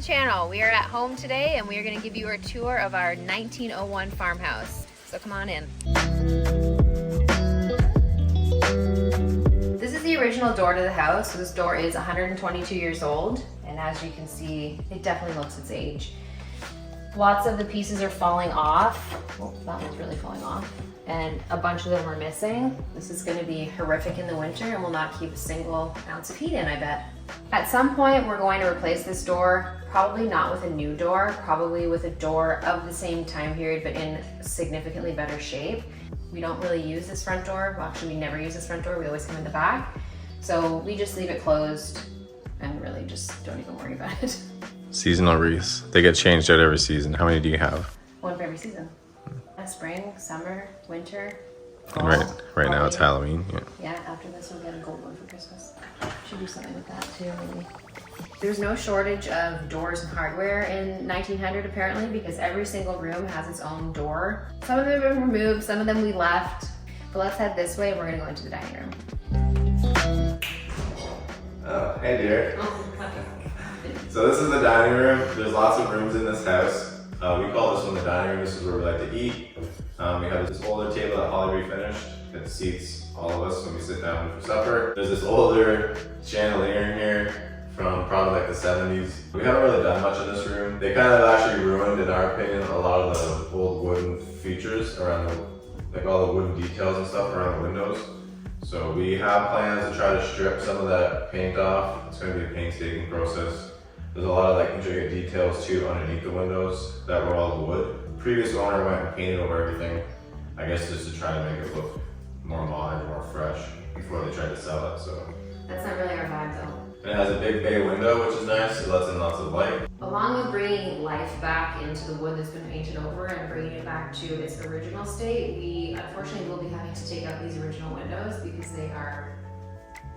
channel. We are at home today and we are going to give you a tour of our 1901 farmhouse. So come on in. This is the original door to the house. So this door is 122 years old, and as you can see, it definitely looks its age. Lots of the pieces are falling off. Oh, that one's really falling off. And a bunch of them are missing. This is going to be horrific in the winter and will not keep a single ounce of heat in, I bet. At some point, we're going to replace this door, probably not with a new door, probably with a door of the same time period, but in significantly better shape. We don't really use this front door. Well, actually, we never use this front door. We always come in the back. So we just leave it closed and really just don't even worry about it. Seasonal wreaths. They get changed out every season. How many do you have? One for every season. Spring, summer, winter, And right now it's Halloween. Yeah, after this we'll get a gold one for Christmas. Should do something with that too, maybe. There's no shortage of doors and hardware in 1900 apparently, because every single room has its own door. Some of them have been removed, some of them we left. But let's head this way and we're gonna go into the dining room. Oh, hey dear. So this is the dining room. There's lots of rooms in this house. We call this one the dining room. This is where we like to eat. We have this older table that Holly refinished that seats all of us when we sit down for supper. There's this older chandelier in here from probably like the 70s. We haven't really done much in this room. They kind of actually ruined, in our opinion, a lot of the old wooden features around like all the wooden details and stuff around the windows. So we have plans to try to strip some of that paint off. It's going to be a painstaking process. There's a lot of like intricate details too underneath the windows that were all wood. The previous owner went and painted over everything, I guess just to try to make it look more modern, more fresh before they tried to sell it. So That's not really our vibe though. And it has a big bay window, which is nice. It lets in lots of light. Along with bringing life back into the wood that's been painted over and bringing it back to its original state, we unfortunately will be having to take out these original windows because they are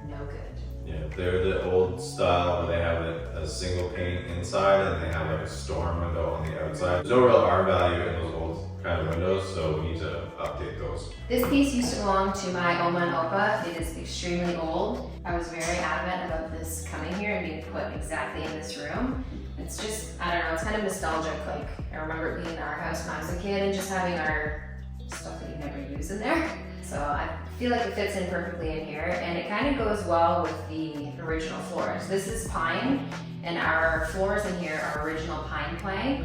no good. Yeah, they're the old style where they have a single pane inside and they have like a storm window on the outside. There's no real R value in those old kind of windows, so we need to update those. This piece used to belong to my Oma and Opa. It is extremely old. I was very adamant about this coming here and being put exactly in this room. It's just, I don't know, it's kind of nostalgic. Like, I remember it being in our house when I was a kid and just having our stuff that you never use in there. So I feel like it fits in perfectly in here, and it kind of goes well with the original floors. This is pine, and our floors in here are original pine plank.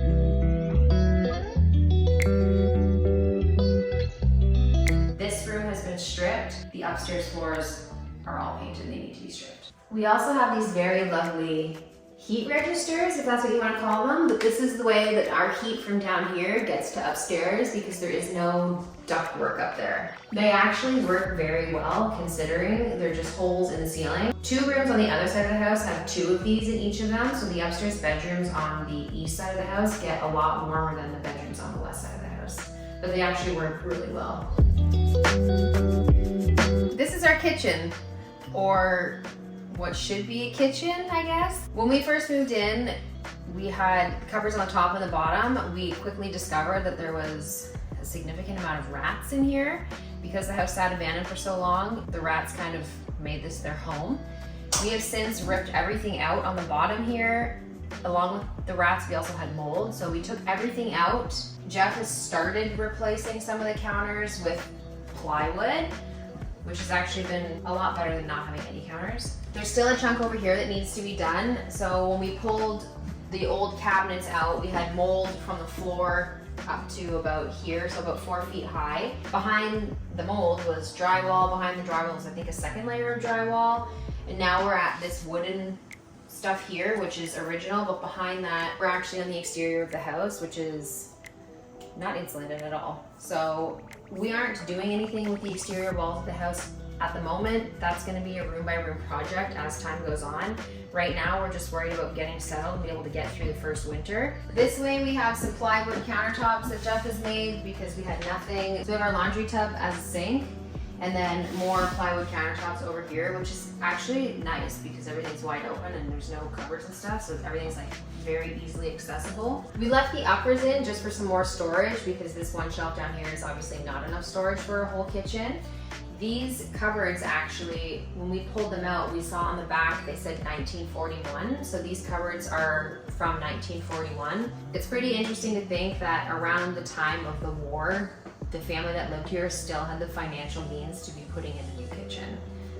This room has been stripped. The upstairs floors are all painted and they need to be stripped. We also have these very lovely heat registers, if that's what you want to call them, but this is the way that our heat from down here gets to upstairs because there is no duct work up there. They actually work very well considering they're just holes in the ceiling. 2 rooms on the other side of the house have 2 of these in each of them, so the upstairs bedrooms on the east side of the house get a lot warmer than the bedrooms on the west side of the house. But they actually work really well. This is our kitchen, or what should be a kitchen, I guess. When we first moved in, we had cupboards on the top and the bottom. We quickly discovered that there was a significant amount of rats in here. Because the house sat abandoned for so long, the rats kind of made this their home. We have since ripped everything out on the bottom here. Along with the rats, we also had mold, so we took everything out. Jeff has started replacing some of the counters with plywood, which has actually been a lot better than not having any counters. There's still a chunk over here that needs to be done. So when we pulled the old cabinets out, we had mold from the floor up to about here, so about 4 feet high. Behind the mold was drywall. Behind the drywall was, I think, a second layer of drywall. And now we're at this wooden stuff here, which is original, but behind that, we're actually on the exterior of the house, which is not insulated at all. So we aren't doing anything with the exterior walls of the house at the moment. That's going to be a room by room project as time goes on. Right now, we're just worried about getting settled and be able to get through the first winter. This way, we have some plywood countertops that Jeff has made because we had nothing. So we have our laundry tub as a sink, and then more plywood countertops over here, which is actually nice because everything's wide open and there's no cupboards and stuff, so everything's like very easily accessible. We left the uppers in just for some more storage because this one shelf down here is obviously not enough storage for a whole kitchen. These cupboards actually, when we pulled them out, we saw on the back they said 1941. So these cupboards are from 1941. It's pretty interesting to think that around the time of the war, the family that lived here still had the financial means to be putting in a new kitchen.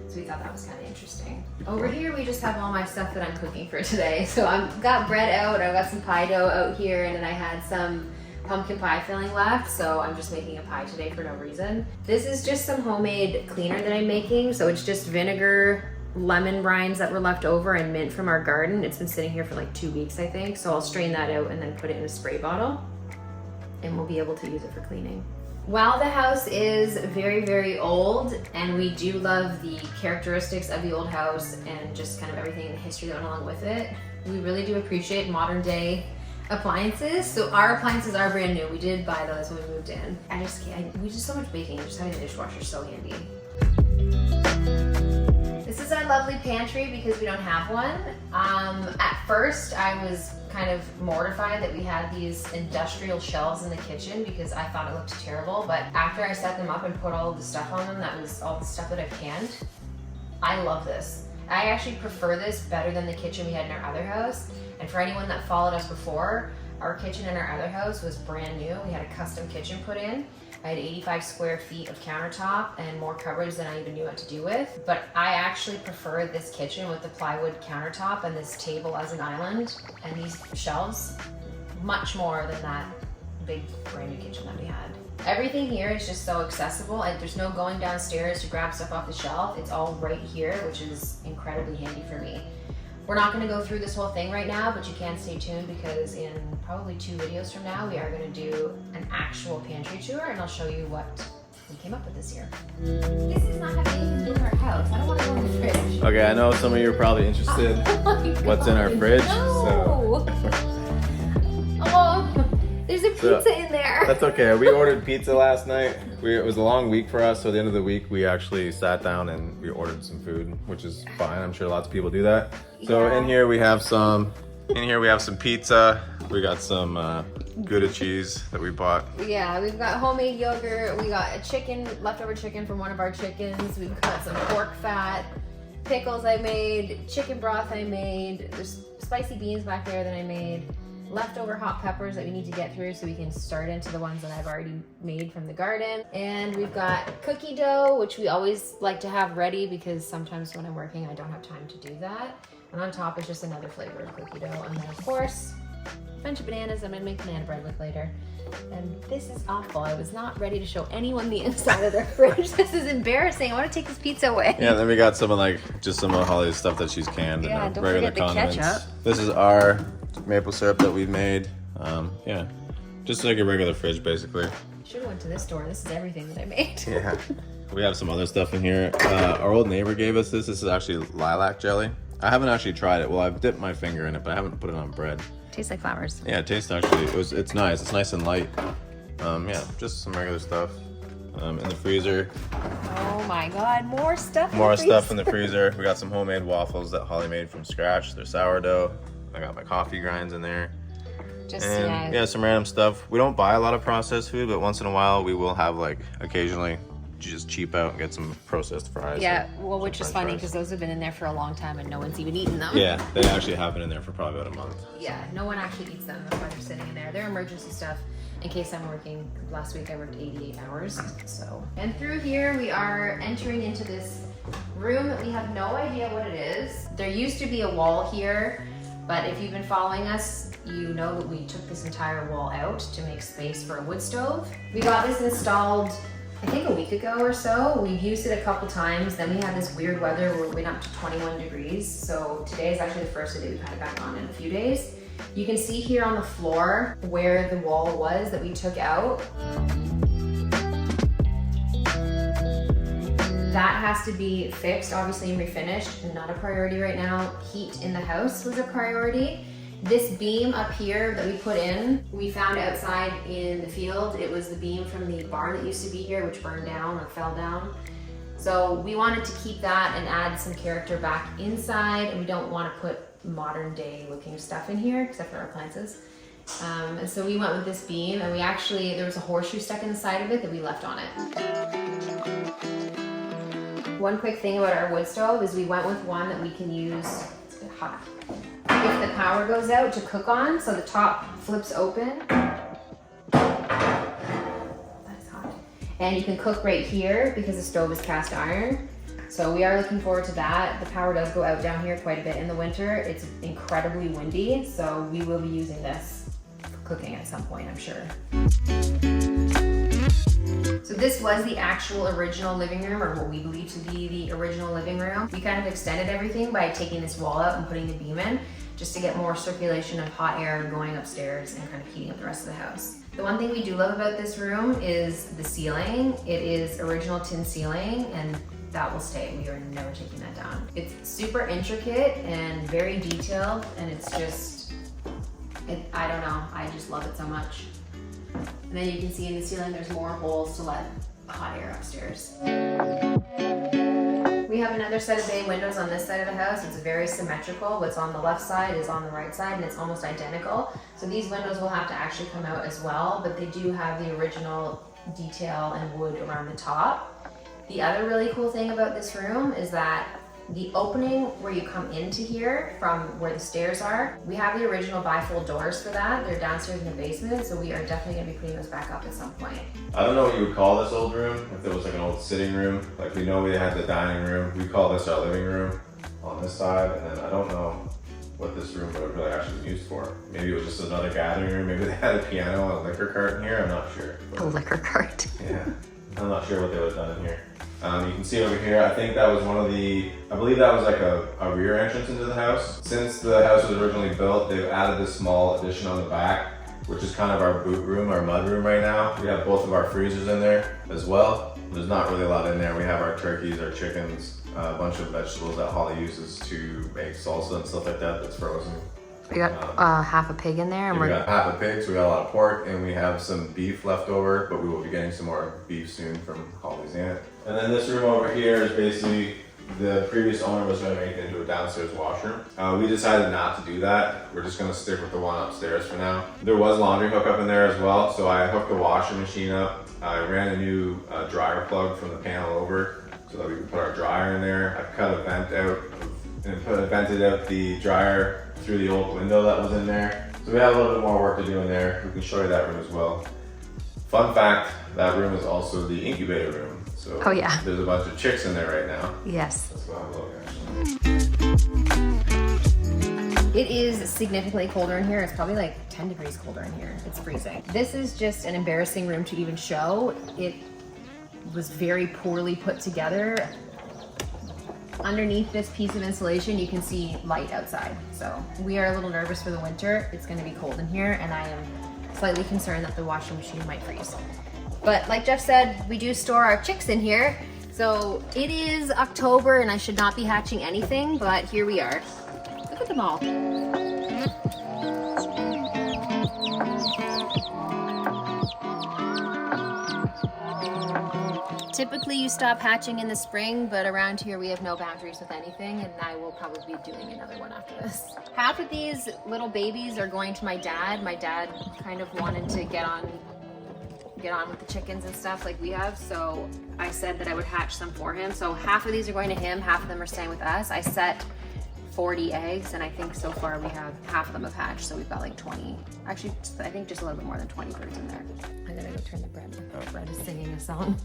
So we thought that was kind of interesting. Over here, we just have all my stuff that I'm cooking for today. So I've got bread out, I've got some pie dough out here, and then I had some pumpkin pie filling left, so I'm just making a pie today for no reason. This is just some homemade cleaner that I'm making. So it's just vinegar, lemon brines that were left over, and mint from our garden. It's been sitting here for like 2 weeks, I think. So I'll strain that out and then put it in a spray bottle, and we'll be able to use it for cleaning. While the house is very, very old, and we do love the characteristics of the old house and just kind of everything in the history that went along with it, we really do appreciate modern day appliances. So our appliances are brand new. We did buy those when we moved in. I just can't, we do so much baking, just having a dishwasher is so handy. This is our lovely pantry because we don't have one. At first I was kind of mortified that we had these industrial shelves in the kitchen because I thought it looked terrible, but after I set them up and put all of the stuff on them, that was all the stuff that I've canned, I love this. I actually prefer this better than the kitchen we had in our other house. And for anyone that followed us before, our kitchen in our other house was brand new. We had a custom kitchen put in. I had 85 square feet of countertop and more cupboards than I even knew what to do with. But I actually prefer this kitchen with the plywood countertop and this table as an island and these shelves much more than that big brand new kitchen that we had. Everything here is just so accessible. There's no going downstairs to grab stuff off the shelf. It's all right here, which is incredibly handy for me. We're not going to go through this whole thing right now, but you can stay tuned because in probably 2 videos from now, we are going to do an actual pantry tour, and I'll show you what we came up with this year. This is not having in our house. I don't want to go in the fridge. Okay, I know some of you are probably interested what's in our fridge. No. Oh, there's a pizza in there. That's okay. We ordered pizza last night. It was a long week for us, so at the end of the week, we actually sat down and we ordered some food, which is fine. I'm sure lots of people do that. So in here we have some pizza. We got some Gouda cheese that we bought. Yeah, we've got homemade yogurt. We got a chicken, leftover chicken from one of our chickens. We've got some pork fat, pickles I made, chicken broth I made. There's spicy beans back there that I made. Leftover hot peppers that we need to get through so we can start into the ones that I've already made from the garden. And we've got cookie dough, which we always like to have ready because sometimes when I'm working, I don't have time to do that. And on top is just another flavor of cookie dough. And then of course, a bunch of bananas I'm gonna make banana bread with later. And this is awful. I was not ready to show anyone the inside of their fridge. This is embarrassing. I want to take this pizza away. Yeah, then we got some of just some of Holly's stuff that she's canned. Yeah, and don't regular forget the condiments. ketchup. This is our maple syrup that we've made. Yeah, just like a regular fridge basically. Should have went to this store. This is everything that I made. Yeah. We have some other stuff in here. Our old neighbor gave us this. This is actually lilac jelly. I haven't actually tried it. Well, I've dipped my finger in it, but I haven't put it on bread. Tastes like flowers. Yeah, it tastes actually, it's nice. It's nice and light. Yeah, just some regular stuff in the freezer. Oh my God, more stuff. More stuff in the freezer. We got some homemade waffles that Holly made from scratch. They're sourdough. I got my coffee grinds in there. And yeah, some random stuff. We don't buy a lot of processed food, but once in a while we will have occasionally just cheap out and get some processed fries. Yeah, well, which is funny because those have been in there for a long time and no one's even eaten them. Yeah, they actually have been in there for probably about a month. Yeah, no one actually eats them. That's why they're sitting in there. They're emergency stuff in case I'm working. Last week I worked 88 hours, so. And through here we are entering into this room that we have no idea what it is. There used to be a wall here, but if you've been following us, you know that we took this entire wall out to make space for a wood stove. We got this installed I think a week ago or so. We've used it a couple times. Then we had this weird weather where we went up to 21 degrees. So today is actually the first day we've had it back on in a few days. You can see here on the floor where the wall was that we took out. That has to be fixed, obviously, and refinished. Not a priority right now. Heat in the house was a priority. This beam up here that we put in, we found outside in the field. It was the beam from the barn that used to be here, which burned down or fell down. So we wanted to keep that and add some character back inside, and we don't want to put modern day looking stuff in here, except for our appliances. And so we went with this beam, and there was a horseshoe stuck in the side of it that we left on it. One quick thing about our wood stove is we went with one that we can use, it's a bit hot, if the power goes out, to cook on, so the top flips open. That's hot. And you can cook right here because the stove is cast iron. So we are looking forward to that. The power does go out down here quite a bit in the winter. It's incredibly windy, so we will be using this for cooking at some point, I'm sure. So this was the actual original living room, or what we believe to be the original living room. We kind of extended everything by taking this wall out and putting the beam in, just to get more circulation of hot air going upstairs and kind of heating up the rest of the house. The one thing we do love about this room is the ceiling. It is original tin ceiling, and that will stay. We are never taking that down. It's super intricate and very detailed, and it's just, I don't know, I just love it so much. And then you can see in the ceiling there's more holes to let hot air upstairs. We have another set of bay windows on this side of the house. It's very symmetrical. What's on the left side is on the right side, and it's almost identical. So these windows will have to actually come out as well, but they do have the original detail and wood around the top. The other really cool thing about this room is that the opening where you come into here from where the stairs are, we have the original bifold doors for that. They're downstairs in the basement, so we are definitely gonna be putting those back up at some point. I don't know what you would call this old room, if it was like an old sitting room. Like we know we had the dining room, we call this our living room on this side, and then I don't know what this room would really actually be used for. Maybe it was just another gathering room, maybe they had a piano and a liquor cart in here, I'm not sure. A liquor cart. Yeah, I'm not sure what they would have done in here. You can see over here, I think that was one of the, I believe that was like a rear entrance into the house. Since the house was originally built, they've added this small addition on the back, which is kind of our boot room, our mud room right now. We have both of our freezers in there as well. There's not really a lot in there. We have our turkeys, our chickens, a bunch of vegetables that Holly uses to make salsa and stuff like that that's frozen. We got half a pig in there. And we got half a pig, so we got a lot of pork, and we have some beef left over, but we will be getting some more beef soon from Holly's aunt. And then this room over here is basically, the previous owner was going to make it into a downstairs washroom. We decided not to do that. We're just going to stick with the one upstairs for now. There was laundry hookup in there as well, so I hooked the washing machine up. I ran a new dryer plug from the panel over so that we could put our dryer in there. I cut a vent out and vented out the dryer through the old window that was in there. So we have a little bit more work to do in there. We can show you that room as well. Fun fact, that room is also the incubator room. So there's a bunch of chicks in there right now. Yes. Let's go have a look actually. It is significantly colder in here. It's probably like 10 degrees colder in here. It's freezing. This is just an embarrassing room to even show. It was very poorly put together. Underneath this piece of insulation, you can see light outside. So we are a little nervous for the winter. It's gonna be cold in here, and I am slightly concerned that the washing machine might freeze. But like Jeff said, we do store our chicks in here. So it is October and I should not be hatching anything, but here we are. Look at them all. Typically you stop hatching in the spring, but around here we have no boundaries with anything, and I will probably be doing another one after this. Half of these little babies are going to my dad. My dad kind of wanted to get on with the chickens and stuff like we have, so I said that I would hatch some for him. So half of these are going to him, half of them are staying with us. I set 40 eggs, and I think so far we have half of them have hatched, so we've got like 20, actually I think just a little bit more than 20 birds in there. I'm gonna go turn the bread. Bread is singing a song.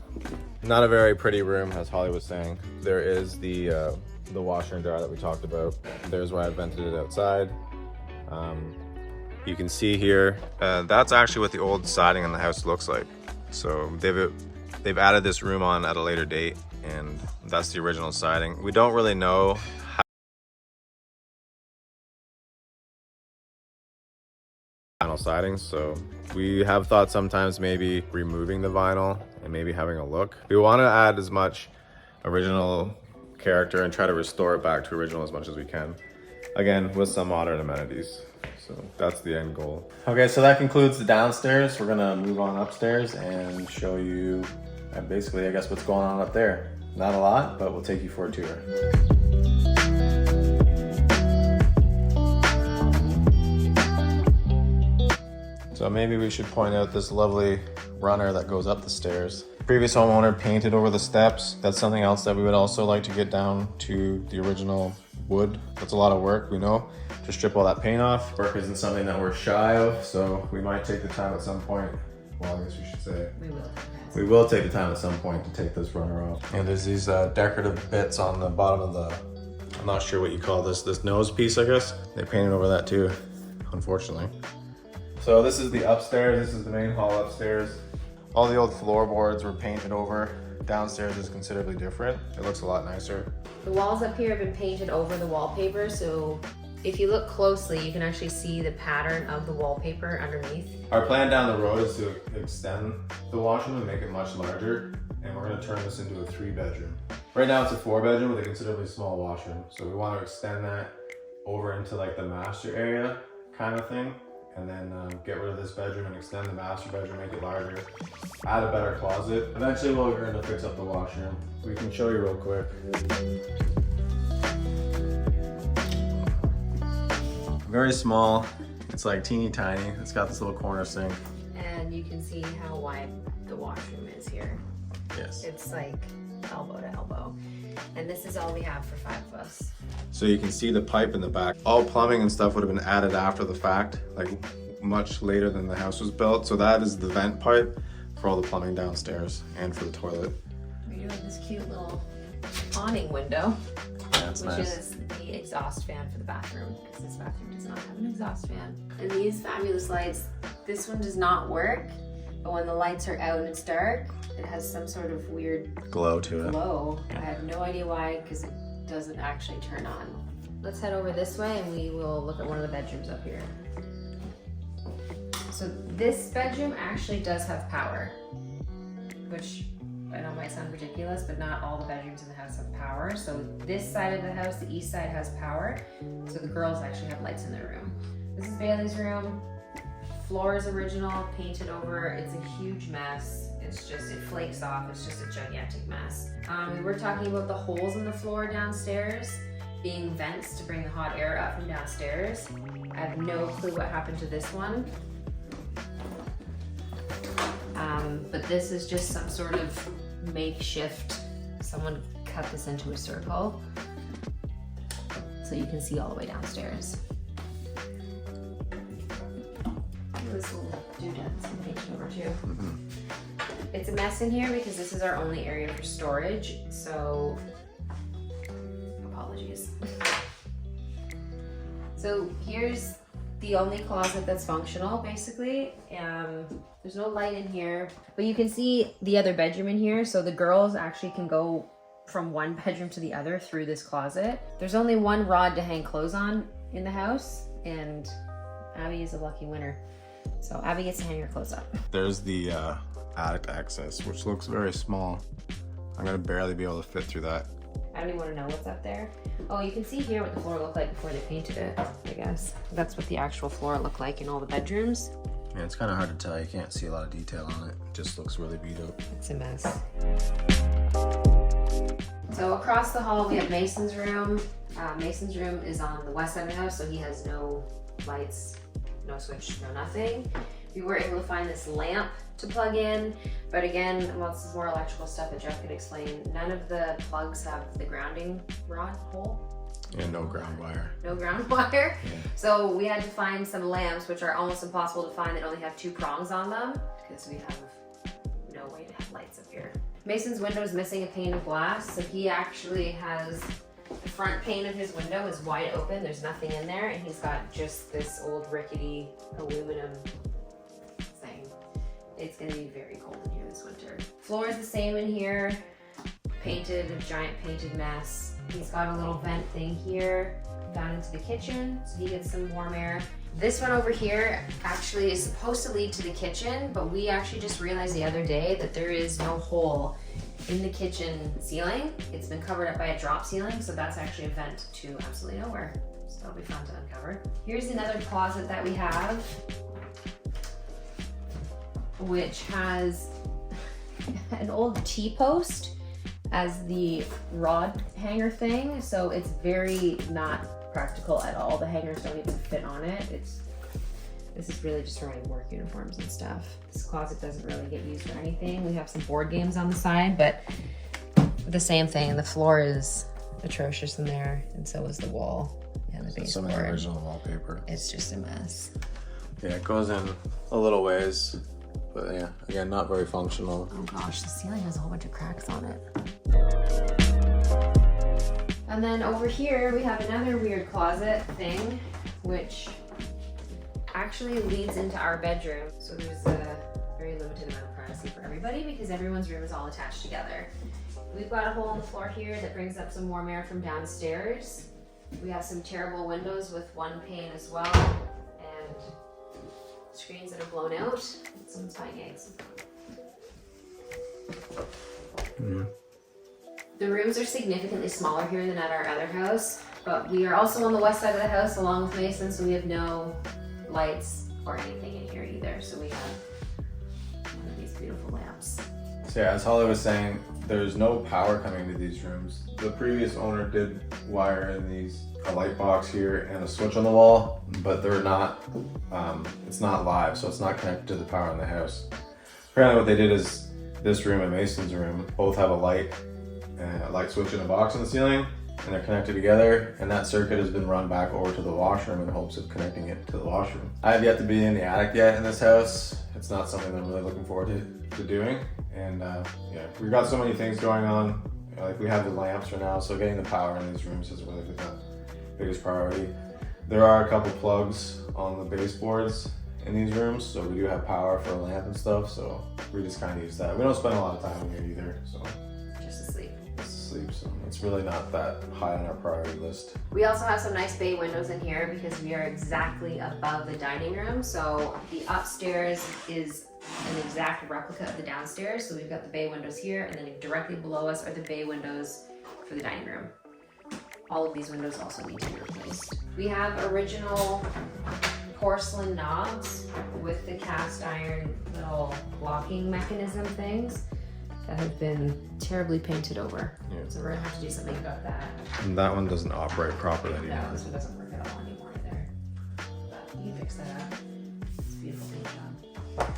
Not a very pretty room, as Holly was saying. There is the washer and dryer that we talked about. There's where I vented it outside. You can see here, that's actually what the old siding on the house looks like. So they've added this room on at a later date, and that's the original siding. We don't really know how vinyl siding, so we have thought sometimes maybe removing the vinyl and maybe having a look. We want to add as much original character and try to restore it back to original as much as we can. Again, with some modern amenities. So that's the end goal. Okay, so that concludes the downstairs. We're gonna move on upstairs and show you basically, I guess, what's going on up there. Not a lot, but we'll take you for a tour. So maybe we should point out this lovely runner that goes up the stairs. Previous homeowner painted over the steps. That's something else that we would also like to get down to the original wood. That's a lot of work, we know, to strip all that paint off. Work isn't something that we're shy of, so we might take the time at some point. Well, I guess we should say we will take the time at some point to take this runner off. And there's these decorative bits on the bottom of the, I'm not sure what you call this nose piece, I guess. They painted over that too, unfortunately. So this is the upstairs. This is the main hall upstairs. All the old floorboards were painted over. Downstairs is considerably different. It looks a lot nicer. The walls up here have been painted over the wallpaper, so if you look closely, you can actually see the pattern of the wallpaper underneath. Our plan down the road is to extend the washroom and make it much larger, and we're gonna turn this into a 3-bedroom. Right now it's a 4-bedroom with a considerably small washroom, so we want to extend that over into like the master area kind of thing, and then get rid of this bedroom and extend the master bedroom, make it larger, add a better closet. Eventually we're going to fix up the washroom. We can show you real quick. Very small. It's like teeny tiny. It's got this little corner sink. And you can see how wide the washroom is here. Yes. It's like elbow to elbow. And this is all we have for 5 of us. So you can see the pipe in the back. All plumbing and stuff would have been added after the fact, like much later than the house was built. So that is the vent pipe for all the plumbing downstairs and for the toilet. We're doing this cute little awning window, That's which nice. is the exhaust fan for the bathroom, because this bathroom does not have an exhaust fan. And these fabulous lights, this one does not work, but when the lights are out and it's dark, it has some sort of weird Glow to it. glow. I have no idea why, because it doesn't actually turn on. Let's head over this way and we will look at one of the bedrooms up here. So this bedroom actually does have power, which I know might sound ridiculous, but not all the bedrooms in the house have power. So this side of the house, the east side, has power. So the girls actually have lights in their room. This is Bailey's room. Floor is original, painted over. It's a huge mess. It's just, it flakes off. It's just a gigantic mess. We were talking about the holes in the floor downstairs being vents to bring the hot air up from downstairs. I have no clue what happened to this one. But this is just some sort of makeshift. Someone cut this into a circle so you can see all the way downstairs. This little doodad's painted over too. It's a mess in here because this is our only area for storage, so apologies. So here's the only closet that's functional, basically. There's no light in here, but you can see the other bedroom in here, so the girls actually can go from one bedroom to the other through this closet. There's only one rod to hang clothes on in the house, and Abby is a lucky winner. So Abby gets to hang her clothes up. There's the attic access, which looks very small. I'm gonna barely be able to fit through that. I don't even want to know what's up there. Oh, you can see here what the floor looked like before they painted it, I guess. That's what the actual floor looked like in all the bedrooms. Yeah, it's kind of hard to tell. You can't see a lot of detail on it. It just looks really beat up. It's a mess. So across the hall, we have Mason's room. Mason's room is on the west side of the house, so he has no lights, no switch, no nothing. We were able to find this lamp to plug in, but again, well, this is more electrical stuff that Jeff could explain. None of the plugs have the grounding rod hole. And no ground wire. No ground wire. Yeah. So we had to find some lamps, which are almost impossible to find, that only have 2 prongs on them, because we have no way to have lights up here. Mason's window is missing a pane of glass, so he actually has the front pane of his window is wide open. There's nothing in there, and he's got just this old rickety aluminum thing. It's gonna be very cold in here this winter. Floor is the same in here. Painted, a giant painted mess. He's got a little vent thing here down into the kitchen, so he gets some warm air. This one over here actually is supposed to lead to the kitchen, but we actually just realized the other day that there is no hole in the kitchen ceiling. It's been covered up by a drop ceiling, so that's actually a vent to absolutely nowhere. So that'll be fun to uncover. Here's another closet that we have, which has an old T-post as the rod hanger thing, so it's very not practical at all. The hangers don't even fit on it. It's This is really just for my work uniforms and stuff. This closet doesn't really get used for anything. We have some board games on the side, but the same thing. The floor is atrocious in there, and so is the wall and the baseboard. Some of the original wallpaper. It's just a mess. Yeah, it goes in a little ways, but yeah, again, not very functional. Oh gosh, the ceiling has a whole bunch of cracks on it. And then over here we have another weird closet thing, which actually leads into our bedroom. So there's a very limited amount of privacy for everybody because everyone's room is all attached together. We've got a hole in the floor here that brings up some warm air from downstairs. We have some terrible windows with one pane as well, and screens that are blown out. Someone's buying eggs. The rooms are significantly smaller here than at our other house, but we are also on the west side of the house along with Mason, so we have no lights or anything in here either. So we have one of these beautiful lamps. So yeah, as Holly was saying, there's no power coming to these rooms. The previous owner did wire in a light box here and a switch on the wall, but they're not, it's not live, so it's not connected to the power in the house. Apparently what they did is this room and Mason's room both have a light switch in a box in the ceiling, and they're connected together, and that circuit has been run back over to the washroom in hopes of connecting it to the washroom. I have yet to be in the attic yet in this house. It's not something that I'm really looking forward to doing. And yeah, we've got so many things going on. Like we have the lamps for now, so getting the power in these rooms has really been the biggest priority. There are a couple plugs on the baseboards in these rooms, so we do have power for a lamp and stuff, so we just kind of use that. We don't spend a lot of time in here either, so. Just asleep. So it's really not that high on our priority list. We also have some nice bay windows in here because we are exactly above the dining room. So the upstairs is an exact replica of the downstairs. So we've got the bay windows here, and then directly below us are the bay windows for the dining room. All of these windows also need to be replaced. We have original porcelain knobs with the cast iron little locking mechanism things that have been terribly painted over. Yeah. So we're gonna have to do something about that. And that one doesn't operate properly anymore. No, this one doesn't work at all anymore either. But you can fix that up. It's a beautiful paint job.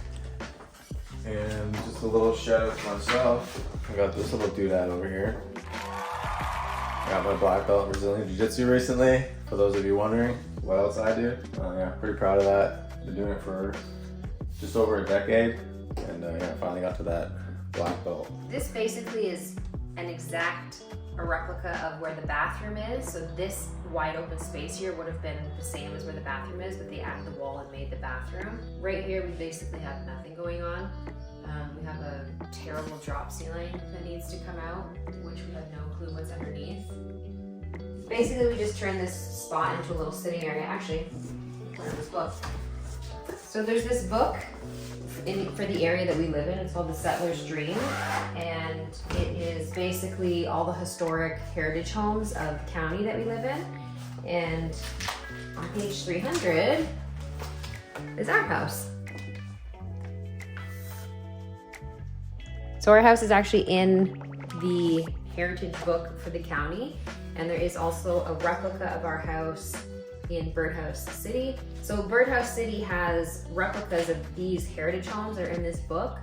And just a little shout out to myself. I got this little doodad over here. I got my black belt in Brazilian Jiu-Jitsu recently, for those of you wondering what else I do. Yeah, pretty proud of that. Been doing it for just over a decade, and yeah, finally got to that black belt. This basically is an exact replica of where the bathroom is. So this wide open space here would have been the same as where the bathroom is, but they added the wall and made the bathroom. Right here, we basically have nothing going on. We have a terrible drop ceiling that needs to come out, which we have no clue what's underneath. Basically, we just turned this spot into a little sitting area. Actually, where's this book? So there's this book for the area that we live in. It's called The Settler's Dream, and it is basically all the historic heritage homes of the county that we live in. And on page 300 is our house. So our house is actually in the heritage book for the county, and there is also a replica of our house in Birdhouse City. So Birdhouse City has replicas of these heritage homes that are in this book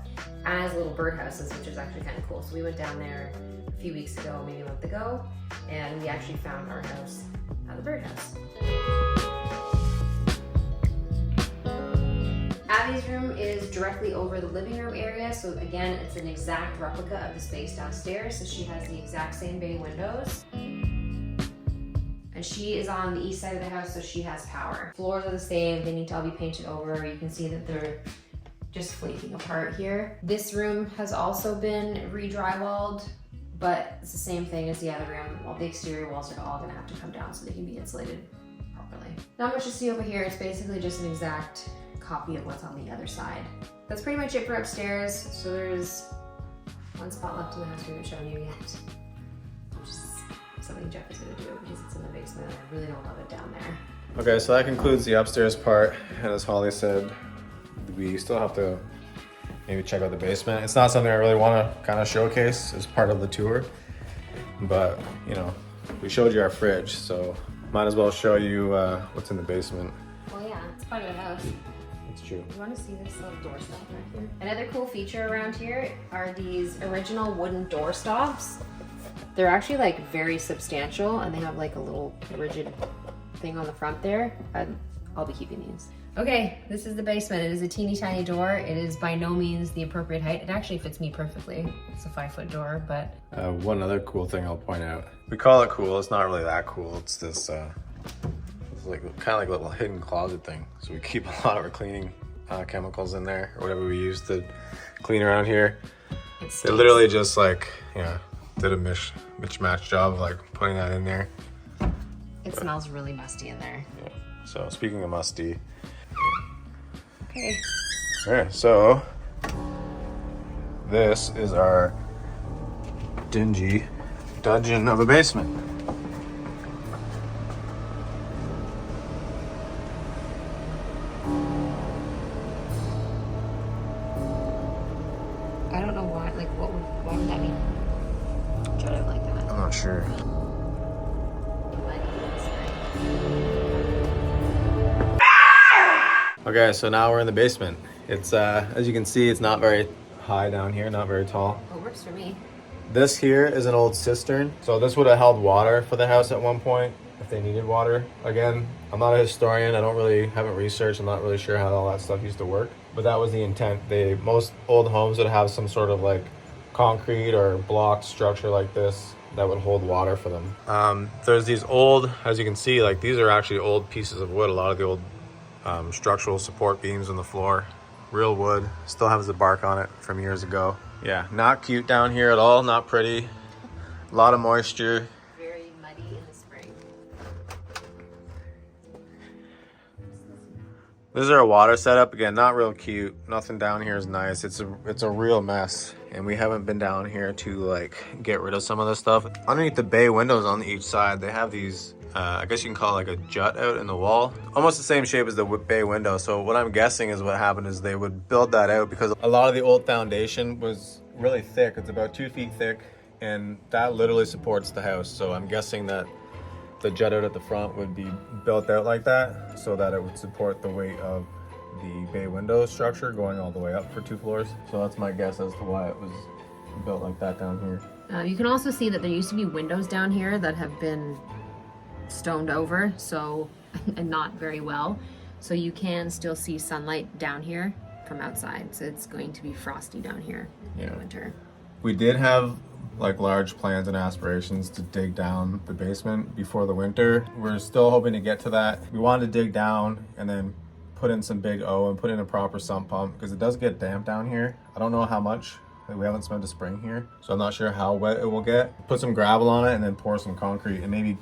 as little birdhouses, which is actually kind of cool. So we went down there a few weeks ago, maybe a month ago, and we actually found our house at the birdhouse. Abby's room is directly over the living room area. So again, it's an exact replica of the space downstairs. So she has the exact same bay windows. And she is on the east side of the house, so she has power. Floors are the same, they need to all be painted over. You can see that they're just flaking apart here. This room has also been re-drywalled, but it's the same thing as the other room. All the exterior walls are all gonna have to come down so they can be insulated properly. Not much to see over here. It's basically just an exact copy of what's on the other side. That's pretty much it for upstairs. So there's one spot left in the house we haven't shown you yet. Which is something Jeff is gonna do because it's in the basement. I really don't love it down there. Okay, so that concludes the upstairs part. And as Holly said, we still have to maybe check out the basement. It's not something I really want to kind of showcase as part of the tour, but you know, we showed you our fridge, so might as well show you what's in the basement. Well, yeah, it's part of the house. true. You want to see this little door stop right here? Another cool feature around here are these original wooden door stops. They're actually like very substantial, and they have like a little rigid thing on the front there. I'll be keeping these. Okay, this is the basement. It is a teeny tiny door. It is by no means the appropriate height. It actually fits me perfectly. It's a 5-foot door, but... One other cool thing I'll point out. We call it cool, it's not really that cool. It's this, it's like kind of like a little hidden closet thing. So we keep a lot of our cleaning chemicals in there, or whatever we use to clean around here. They literally just like, did a mismatch job of like putting that in there. It smells really musty in there. Yeah. So speaking of musty. Okay. All right, so this is our dingy dungeon of a basement. I don't know why, like what would that mean? Try to like that. I'm not sure. Okay, so now we're in the basement. It's, as you can see, it's not very high down here, not very tall. It works for me. This here is an old cistern. So this would have held water for the house at one point if they needed water. Again, I'm not a historian. Haven't researched. I'm not really sure how all that stuff used to work. But that was the intent. Most old homes would have some sort of like concrete or block structure like this that would hold water for them. There's these old, as you can see, like these are actually old pieces of wood. A lot of the old structural support beams on the floor. Real wood, still has the bark on it from years ago. Yeah, not cute down here at all, not pretty. A lot of moisture. Very muddy in the spring. This is our water setup. Again, not real cute. Nothing down here is nice. It's a real mess. And we haven't been down here to like get rid of some of this stuff. Underneath the bay windows on each side, they have these I guess you can call it like a jut out in the wall. Almost the same shape as the bay window. So what I'm guessing is what happened is they would build that out because a lot of the old foundation was really thick. It's about 2 feet thick, and that literally supports the house. So I'm guessing that the jut out at the front would be built out like that so that it would support the weight of the bay window structure going all the way up for 2 floors. So that's my guess as to why it was built like that down here. You can also see that there used to be windows down here that have been stoned over, so and not very well, so you can still see sunlight down here from outside. So it's going to be frosty down here in the winter. We did have like large plans and aspirations to dig down the basement before the winter. We're still hoping to get to that. We wanted to dig down and then put in some big O and put in a proper sump pump because it does get damp down here. I don't know how much. We haven't spent a spring here, so I'm not sure how wet it will get. Put some gravel on it and then pour some concrete and maybe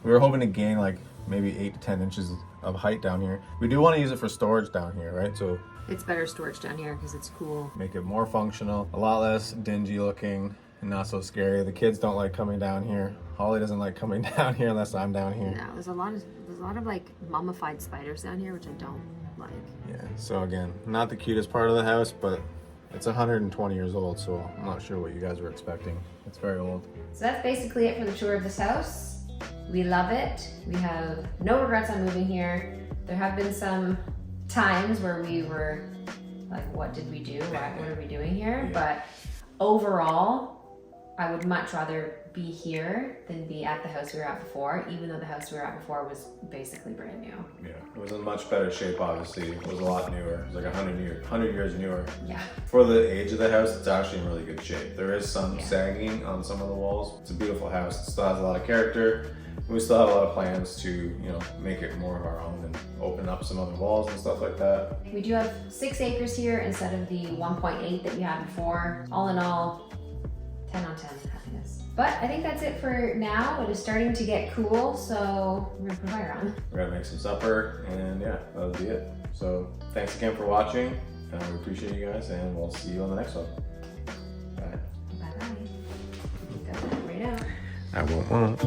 we were hoping to gain like maybe 8 to 10 inches of height down here. We do want to use it for storage down here, right? So it's better storage down here because it's cool. Make it more functional, a lot less dingy looking and not so scary. The kids don't like coming down here. Holly doesn't like coming down here unless I'm down here. No, there's a lot of like mummified spiders down here, which I don't like. Yeah, so again, not the cutest part of the house, but it's 120 years old, so I'm not sure what you guys were expecting. It's very old. So that's basically it for the tour of this house. We love it. We have no regrets on moving here. There have been some times where we were like, what did we do? What are we doing here? But overall, I would much rather be here than be at the house we were at before, even though the house we were at before was basically brand new. Yeah, it was in much better shape, obviously. It was a lot newer. It was like 100 years newer. Yeah. For the age of the house, it's actually in really good shape. There is some sagging on some of the walls. It's a beautiful house. It still has a lot of character. We still have a lot of plans to, make it more of our own and open up some other walls and stuff like that. We do have 6 acres here instead of the 1.8 that we had before. All in all, 10 on 10 happiness. But I think that's it for now. It is starting to get cool, so we're gonna put fire on. We're gonna make some supper, and yeah, that'll be it. So thanks again for watching. We appreciate you guys, and we'll see you on the next one. Bye. Bye-bye. Got that right out. I won't.